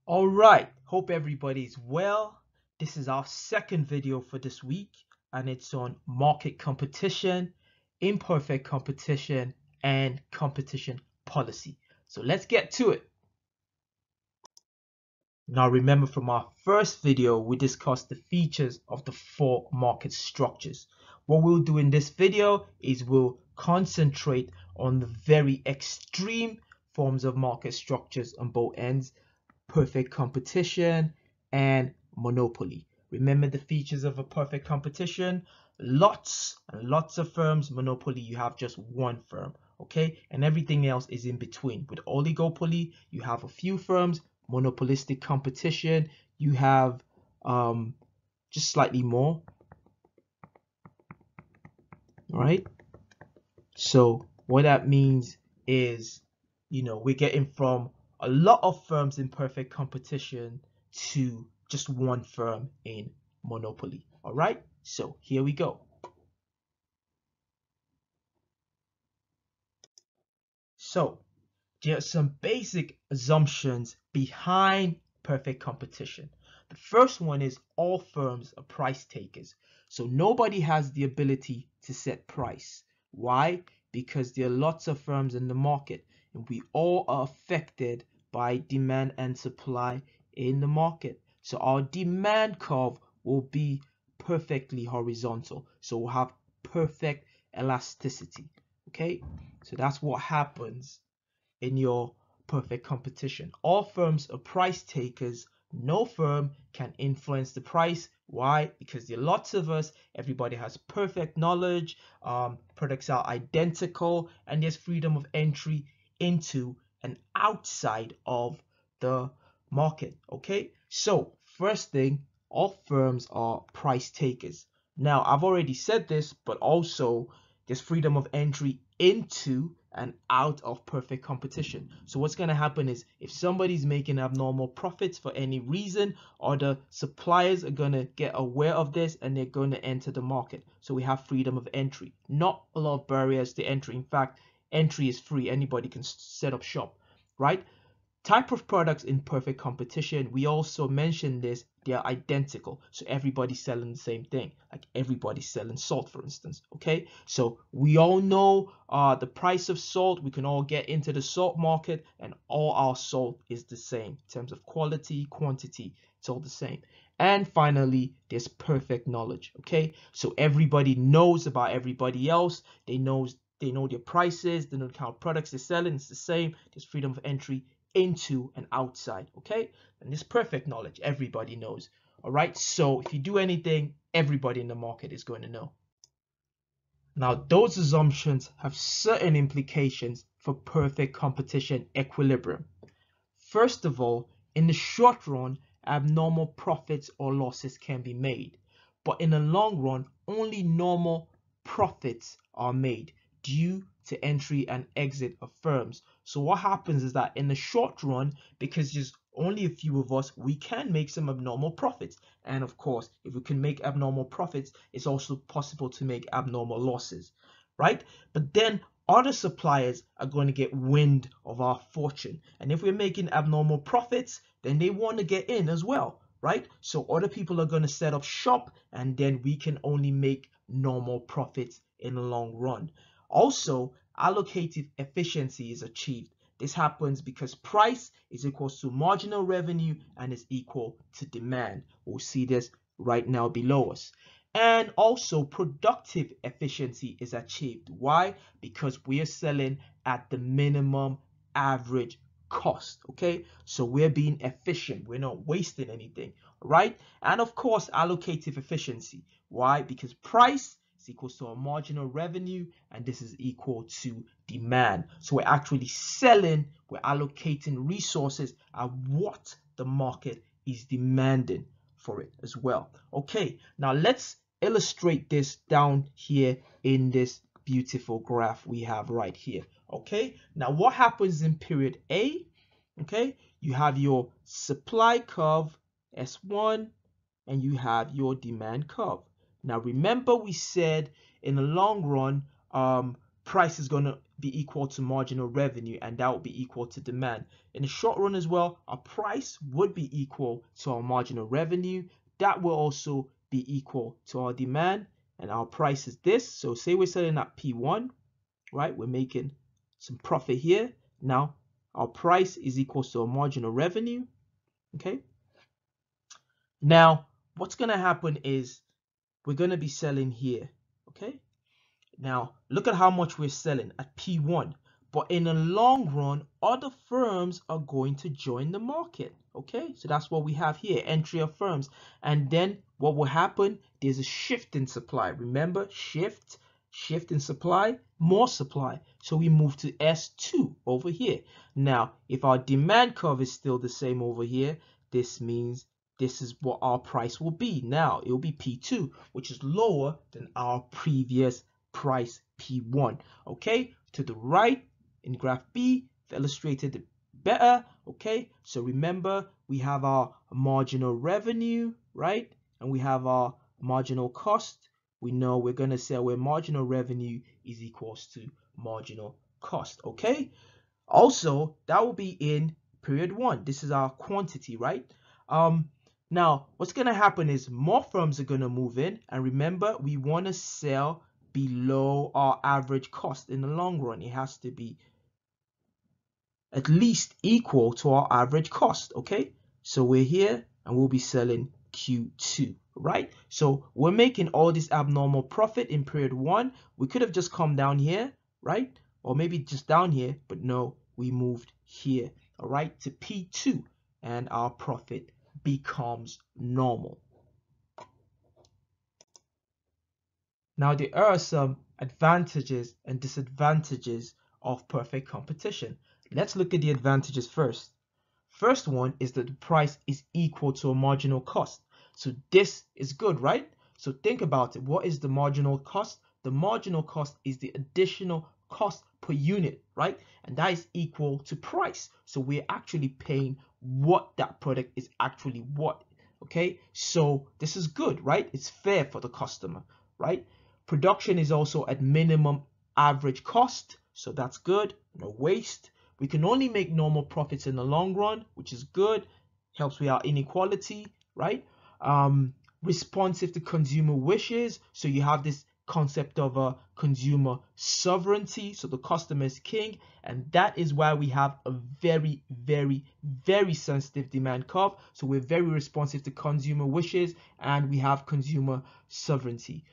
All right, hope everybody's well. This is our second video for this week, and it's on market competition, imperfect competition, and competition policy. So let's get to it. Now remember, from our first video, we discussed the features of the four market structures. What we'll do in this video is we'll concentrate on the very extreme forms of market structures on both ends: perfect competition and monopoly. Remember the features of a perfect competition: lots and lots of firms. Monopoly, you have just one firm, okay, and everything else is in between. With oligopoly, you have a few firms. Monopolistic competition, you have just slightly more, right? So what that means is, we're getting from a lot of firms in perfect competition to just one firm in monopoly. All right, so here we go. So there are some basic assumptions behind perfect competition. The first one is all firms are price takers. So nobody has the ability to set price. Why? Because there are lots of firms in the market, and we all are affected by demand and supply in the market. So our demand curve will be perfectly horizontal. So we'll have perfect elasticity. Okay, so that's what happens in your perfect competition. All firms are price takers. No firm can influence the price. Why? Because there are lots of us. Everybody has perfect knowledge. Products are identical, and there's freedom of entry into and outside of the market. Okay, so first thing, all firms are price takers. Now, I've already said this, but also there's freedom of entry into and out of perfect competition. So what's going to happen is, if somebody's making abnormal profits for any reason, or the suppliers are going to get aware of this and they're going to enter the market. So we have freedom of entry, not a lot of barriers to entry. In fact, entry is free. Anybody can set up shop, right? Type of products in perfect competition, we also mentioned this, they are identical. So everybody's selling the same thing, like everybody's selling salt, for instance. Okay, so we all know the price of salt. We can all get into the salt market, and all our salt is the same in terms of quality, quantity. It's all the same. And finally, there's perfect knowledge. Okay, so everybody knows about everybody else. They know their prices, they know the kind of products they're selling. It's the same. There's freedom of entry into and outside. Okay, and this perfect knowledge everybody knows. All right, so if you do anything, everybody in the market is going to know. Now, those assumptions have certain implications for perfect competition equilibrium. First of all, in the short run, abnormal profits or losses can be made, but in the long run, only normal profits are made due to entry and exit of firms. So what happens is that in the short run, because there's only a few of us, we can make some abnormal profits. And of course, if we can make abnormal profits, it's also possible to make abnormal losses, right? But then other suppliers are going to get wind of our fortune. And if we're making abnormal profits, then they want to get in as well, right? So other people are going to set up shop, and then we can only make normal profits in the long run. Also, allocative efficiency is achieved. This happens because price is equal to marginal revenue and is equal to demand. We'll see this right now below us. And also, productive efficiency is achieved. Why? Because we are selling at the minimum average cost. Okay, so we're being efficient, we're not wasting anything, right? And of course, allocative efficiency. Why? Because price is equal to our marginal revenue, and this is equal to demand. So we're actually selling, we're allocating resources at what the market is demanding for it as well. Okay, now let's illustrate this down here in this beautiful graph we have right here. Okay, now what happens in period A? Okay, you have your supply curve S1, and you have your demand curve. Now remember, we said in the long run, price is going to be equal to marginal revenue, and that will be equal to demand. In the short run as well, our price would be equal to our marginal revenue. That will also be equal to our demand, and our price is this. So say we're selling at P1, right? We're making some profit here. Now our price is equal to our marginal revenue. Okay. Now what's going to happen is we're going to be selling here. Okay. Now look at how much we're selling at P1, but in the long run other firms are going to join the market. Okay, so that's what we have here, entry of firms, and then what will happen, there's a shift in supply. Remember, shift in supply, more supply, so we move to S2 over here. Now if our demand curve is still the same over here, this means this is what our price will be. Now it will be P2, which is lower than our previous price P1. Okay, to the right in graph B, illustrated it better. Okay, so remember we have our marginal revenue, right, and we have our marginal cost. We know we're going to say where marginal revenue is equals to marginal cost. Okay, also that will be in period 1. This is our quantity, right? Now what's going to happen is more firms are going to move in, and remember we want to sell below our average cost. In the long run it has to be at least equal to our average cost. Okay, so we're here and we'll be selling Q2, right? So we're making all this abnormal profit in period 1. We could have just come down here, right, or maybe just down here, but no, we moved here, all right, to P2, and our profit becomes normal. Now there are some advantages and disadvantages of perfect competition. Let's look at the advantages first. First one is that the price is equal to a marginal cost. So this is good, right? So think about it. What is the marginal cost? The marginal cost is the additional cost per unit, right? And that is equal to price. So we're actually paying what that product is actually worth. Okay, so this is good, right? It's fair for the customer, right? Production is also at minimum average cost, so that's good. No waste. We can only make normal profits in the long run, which is good. Helps with our inequality, right? Responsive to consumer wishes, so you have this concept of a consumer sovereignty, so the customer is king, and that is why we have a very, very, very sensitive demand curve. So we're very responsive to consumer wishes, and we have consumer sovereignty.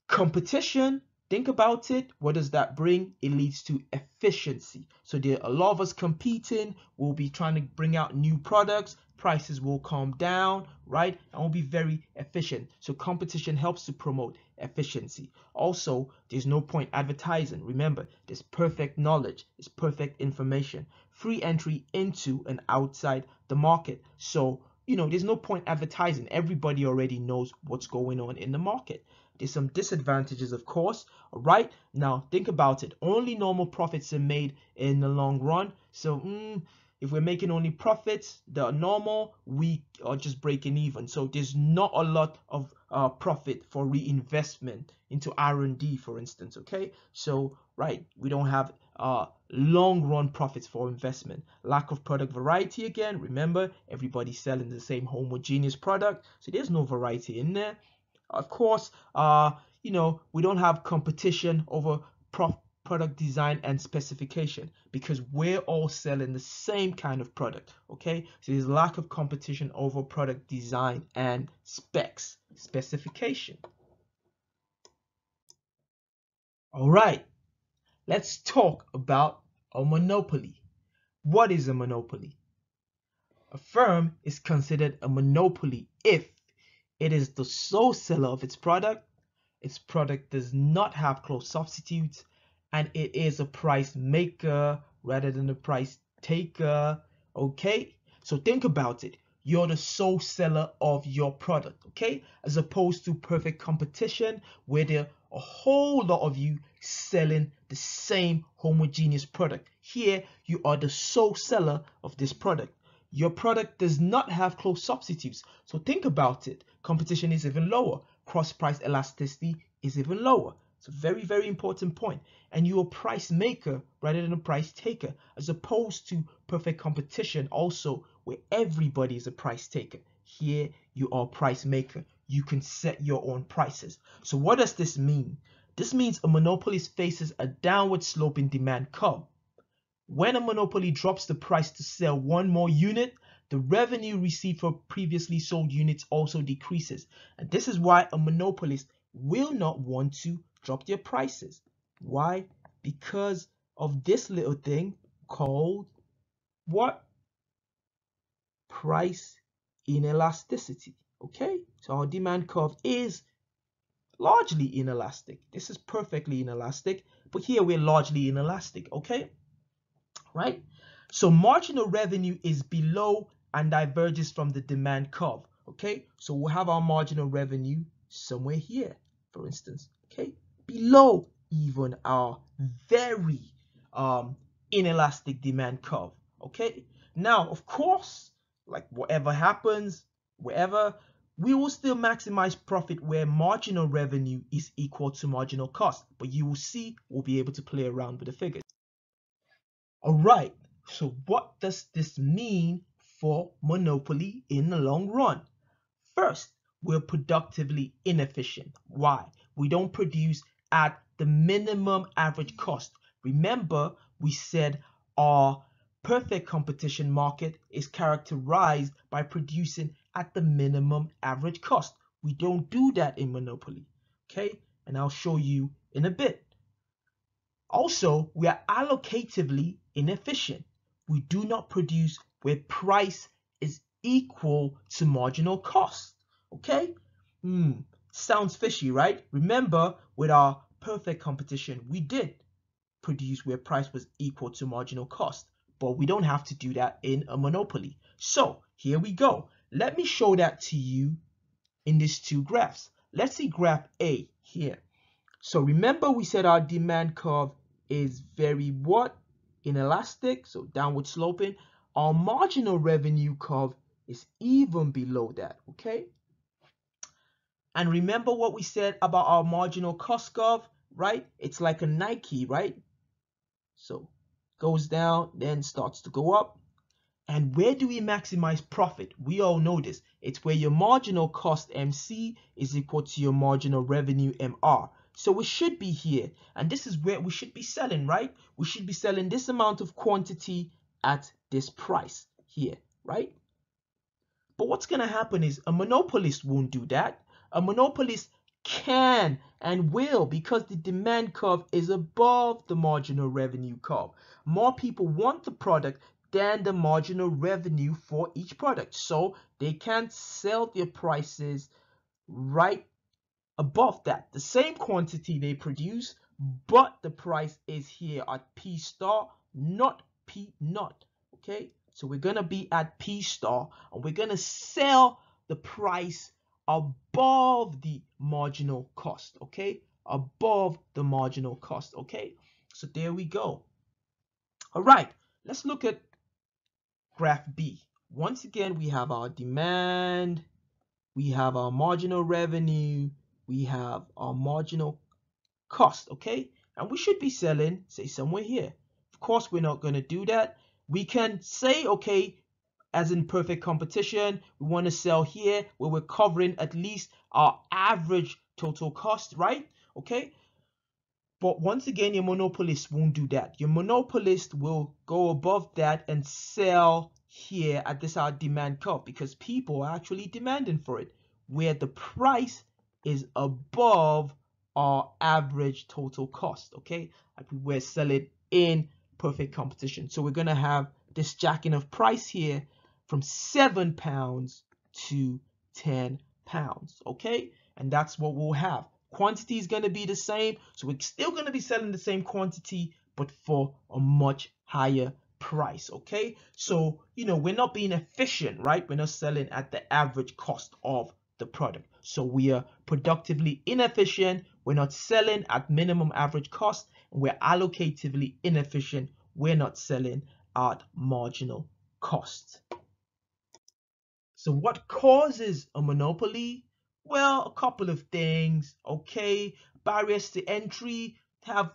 Competition, think about it. What does that bring? It leads to efficiency. So there are a lot of us competing. We'll be trying to bring out new products. Prices will come down, right? And we'll be very efficient. So competition helps to promote efficiency. Also, there's no point advertising. Remember, there's perfect knowledge, there's perfect information, free entry into and outside the market. So, you know, there's no point advertising. Everybody already knows what's going on in the market. There's some disadvantages, of course. All right, now think about it. Only normal profits are made in the long run. So if we're making only profits that are normal, we are just breaking even. So there's not a lot of profit for reinvestment into R&D, for instance. Okay, so right, we don't have long run profits for investment. Lack of product variety again. Remember, everybody's selling the same homogeneous product, so there's no variety in there. Of course, you know, we don't have competition over product design and specification because we're all selling the same kind of product. Okay, so there's lack of competition over product design and specification. All right, let's talk about a monopoly. What is a monopoly? A firm is considered a monopoly if it is the sole seller of its product does not have close substitutes, and it is a price maker rather than a price taker. Okay, so think about it. You're the sole seller of your product, okay, as opposed to perfect competition where there are a whole lot of you selling the same homogeneous product. Here you are the sole seller of this product. Your product does not have close substitutes, so think about it. Competition is even lower. Cross price elasticity is even lower. It's a very, very important point. And you're a price maker rather than a price taker, as opposed to perfect competition also, where everybody is a price taker. Here, you are a price maker. You can set your own prices. So what does this mean? This means a monopolist faces a downward sloping demand curve. When a monopoly drops the price to sell one more unit, the revenue received for previously sold units also decreases. And this is why a monopolist will not want to drop their prices. Why? Because of this little thing called what? Price inelasticity. Okay, so our demand curve is largely inelastic. This is perfectly inelastic, but here we're largely inelastic. Okay, right? So marginal revenue is below and diverges from the demand curve. Okay, so we'll have our marginal revenue somewhere here, for instance. Okay, below even our very inelastic demand curve. Okay, now of course, like whatever happens, wherever, we will still maximize profit where marginal revenue is equal to marginal cost. But you will see we'll be able to play around with the figures. All right, so what does this mean for monopoly in the long run? First, we're productively inefficient. Why? We don't produce at the minimum average cost. Remember, we said our perfect competition market is characterized by producing at the minimum average cost. We don't do that in monopoly, okay? And I'll show you in a bit. Also, we are allocatively inefficient. We do not produce where price is equal to marginal cost. Okay? Sounds fishy, right? Remember, with our perfect competition, we did produce where price was equal to marginal cost, but we don't have to do that in a monopoly. So here we go. Let me show that to you in these two graphs. Let's see graph A here. So remember we said our demand curve is very what? Inelastic, so downward sloping. Our marginal revenue curve is even below that, okay? And remember what we said about our marginal cost curve, right? It's like a Nike, right? So goes down, then starts to go up. And where do we maximize profit? We all know this. It's where your marginal cost MC is equal to your marginal revenue MR. So it should be here. And this is where we should be selling, right? We should be selling this amount of quantity at this price here, right? But what's going to happen is a monopolist won't do that. A monopolist can and will, because the demand curve is above the marginal revenue curve. More people want the product than the marginal revenue for each product. So they can't sell their prices right above that. The same quantity they produce, but the price is here at P star, not P naught. Okay, so we're gonna be at P star and we're gonna sell the price above the marginal cost. Okay, above the marginal cost. Okay, so there we go. All right, let's look at graph B. Once again, we have our demand, we have our marginal revenue, we have our marginal cost, okay? And we should be selling, say, somewhere here. Of course, we're not going to do that. We can say, okay, as in perfect competition, we want to sell here where we're covering at least our average total cost, right? Okay. But once again, your monopolist won't do that. Your monopolist will go above that and sell here at this our demand curve because people are actually demanding for it, where the price is above our average total cost. Okay, like we're selling in perfect competition. So we're gonna have this jacking of price here from £7 to £10. Okay, and that's what we'll have. Quantity is going to be the same, so we're still going to be selling the same quantity but for a much higher price. Okay, so we're not being efficient, right? We're not selling at the average cost of the product, so we are productively inefficient. We're not selling at minimum average cost, and we're allocatively inefficient. We're not selling at marginal cost. So what causes a monopoly? Well, a couple of things, okay? barriers to entry have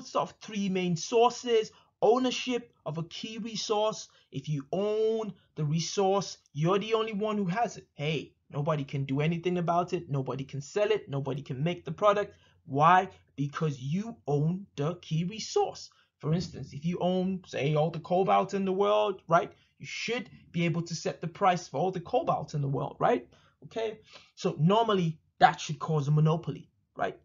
sort of three main sources. Ownership of a key resource. If you own the resource, you're the only one who has it. Hey, nobody can do anything about it. Nobody can sell it. Nobody can make the product. Why? Because you own the key resource. For instance, if you own, say, all the cobalt in the world, right? You should be able to set the price for all the cobalt in the world, right? Okay, so normally that should cause a monopoly, right?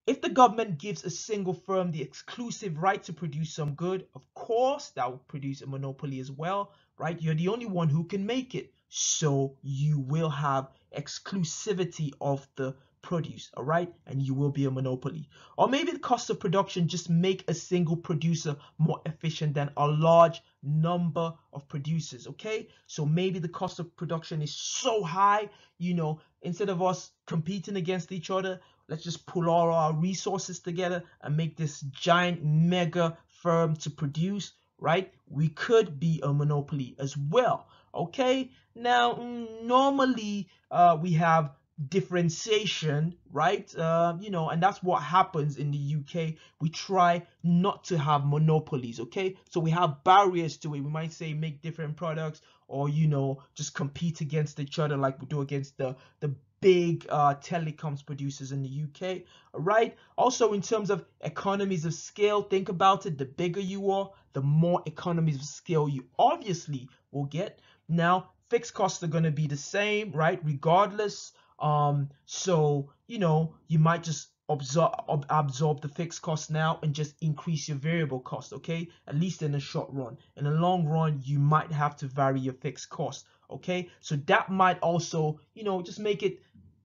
If the government gives a single firm the exclusive right to produce some good, of course that will produce a monopoly as well, right? You're the only one who can make it, so you will have exclusivity of the produce, all right? And you will be a monopoly. Or maybe the cost of production just make a single producer more efficient than a large number of producers, okay? So maybe the cost of production is so high, instead of us competing against each other, let's just pull all our resources together and make this giant mega firm to produce, right? We could be a monopoly as well, okay? Now, normally we have differentiation, right? And that's what happens in the UK. We try not to have monopolies, okay? So we have barriers to it. We might say make different products, or just compete against each other like we do against the big telecoms producers in the UK, right? Also, in terms of economies of scale, think about it. The bigger you are, the more economies of scale you obviously will get. Now, fixed costs are going to be the same, right? Regardless. So you might just absorb the fixed cost now and just increase your variable cost, okay? At least in the short run. In the long run, you might have to vary your fixed cost, okay? So that might also, just make it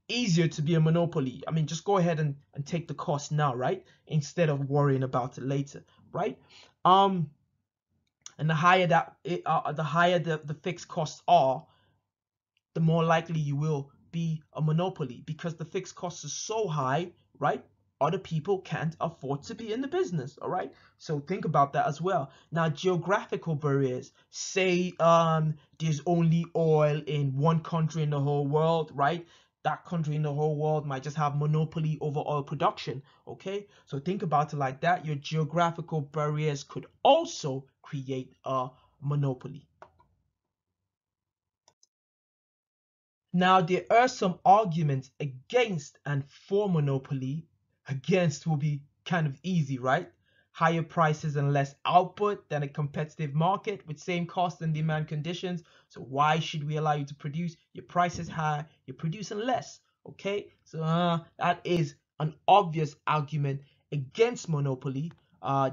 easier to be a monopoly. I mean, just go ahead and take the cost now, right? Instead of worrying about it later, right? And the higher the fixed costs are, the more likely you will be a monopoly, because the fixed costs are so high, right? Other people can't afford to be in the business, all right? So think about that as well. Now, geographical barriers. Say there's only oil in one country in the whole world, right? That country in the whole world might just have monopoly over oil production, okay? So think about it like that. Your geographical barriers could also create a monopoly. Now, there are some arguments against and for monopoly. Against will be kind of easy, right? Higher prices and less output than a competitive market with same cost and demand conditions. So why should we allow you to produce? Your price is high, you're producing less, okay? So that is an obvious argument against monopoly.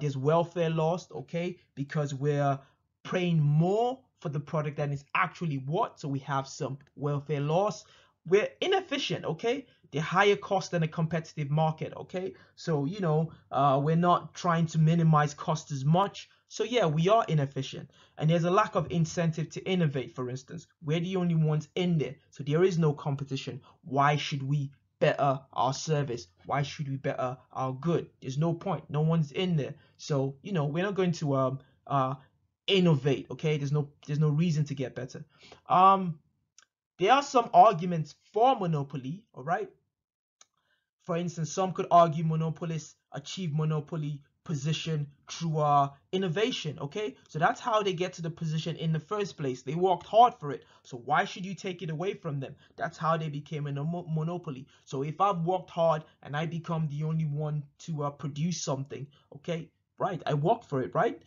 There's welfare lost, okay? Because we're paying more for the product than is actually what, so we have some welfare loss. We're inefficient, okay? They're higher cost than a competitive market, okay? So we're not trying to minimize cost as much, so yeah, we are inefficient. And there's a lack of incentive to innovate. For instance, we're the only ones in there, so there is no competition. Why should we better our service? Why should we better our good? There's no point. No one's in there, so we're not going to innovate, okay? There's no reason to get better. There are some arguments for monopoly, all right? For instance, some could argue monopolists achieve monopoly position through innovation, okay? So that's how they get to the position in the first place. They worked hard for it, so why should you take it away from them? That's how they became a monopoly. So if I've worked hard and I become the only one to produce something, okay, right, I worked for it, right?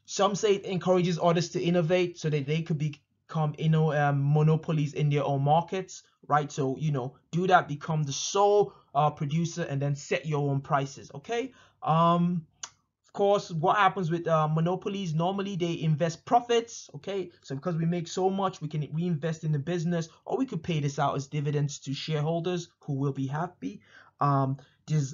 Some say it encourages others to innovate so that they could become monopolies in their own markets, right? So do that, become the sole producer, and then set your own prices, okay? Of course, what happens with monopolies? Normally they invest profits, okay? So because we make so much, we can reinvest in the business, or we could pay this out as dividends to shareholders who will be happy. There's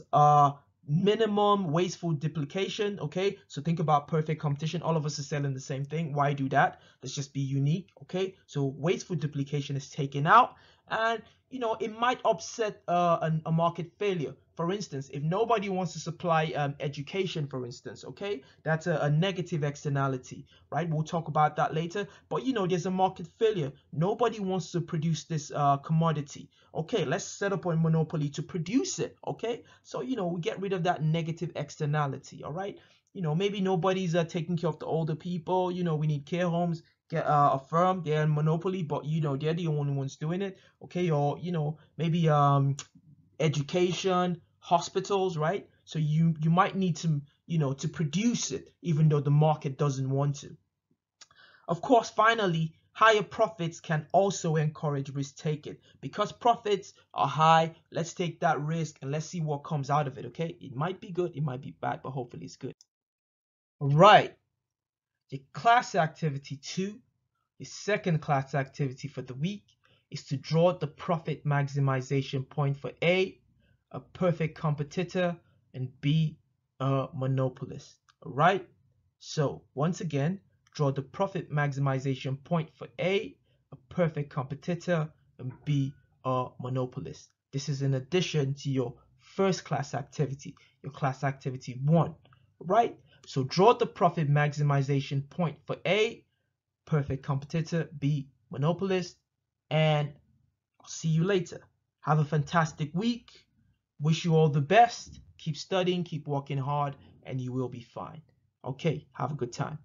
minimum wasteful duplication, okay? So think about perfect competition. All of us are selling the same thing. Why do that? Let's just be unique, okay? So wasteful duplication is taken out. and it might upset a market failure. For instance, if nobody wants to supply education, for instance, okay, that's a negative externality, right? We'll talk about that later. But there's a market failure. Nobody wants to produce this commodity. Okay, let's set up a monopoly to produce it. Okay, so we get rid of that negative externality. All right, maybe nobody's taking care of the older people. We need care homes. Get a firm, they're in monopoly, but they're the only ones doing it. Okay, or maybe education, hospitals, right? So you might need to to produce it, even though the market doesn't want to. Of course, finally, higher profits can also encourage risk taking. Because profits are high, let's take that risk and let's see what comes out of it. Okay, it might be good, it might be bad, but hopefully it's good. All right, your class activity 2. The second class activity for the week is to draw the profit maximization point for A, a perfect competitor, and B, a monopolist. All right? So once again, draw the profit maximization point for A, a perfect competitor, and B, a monopolist. This is in addition to your first class activity, your class activity 1. Right? So draw the profit maximization point for A, perfect competitor, B, monopolist, and I'll see you later. Have a fantastic week. Wish you all the best. Keep studying, keep working hard, and you will be fine. Okay, have a good time.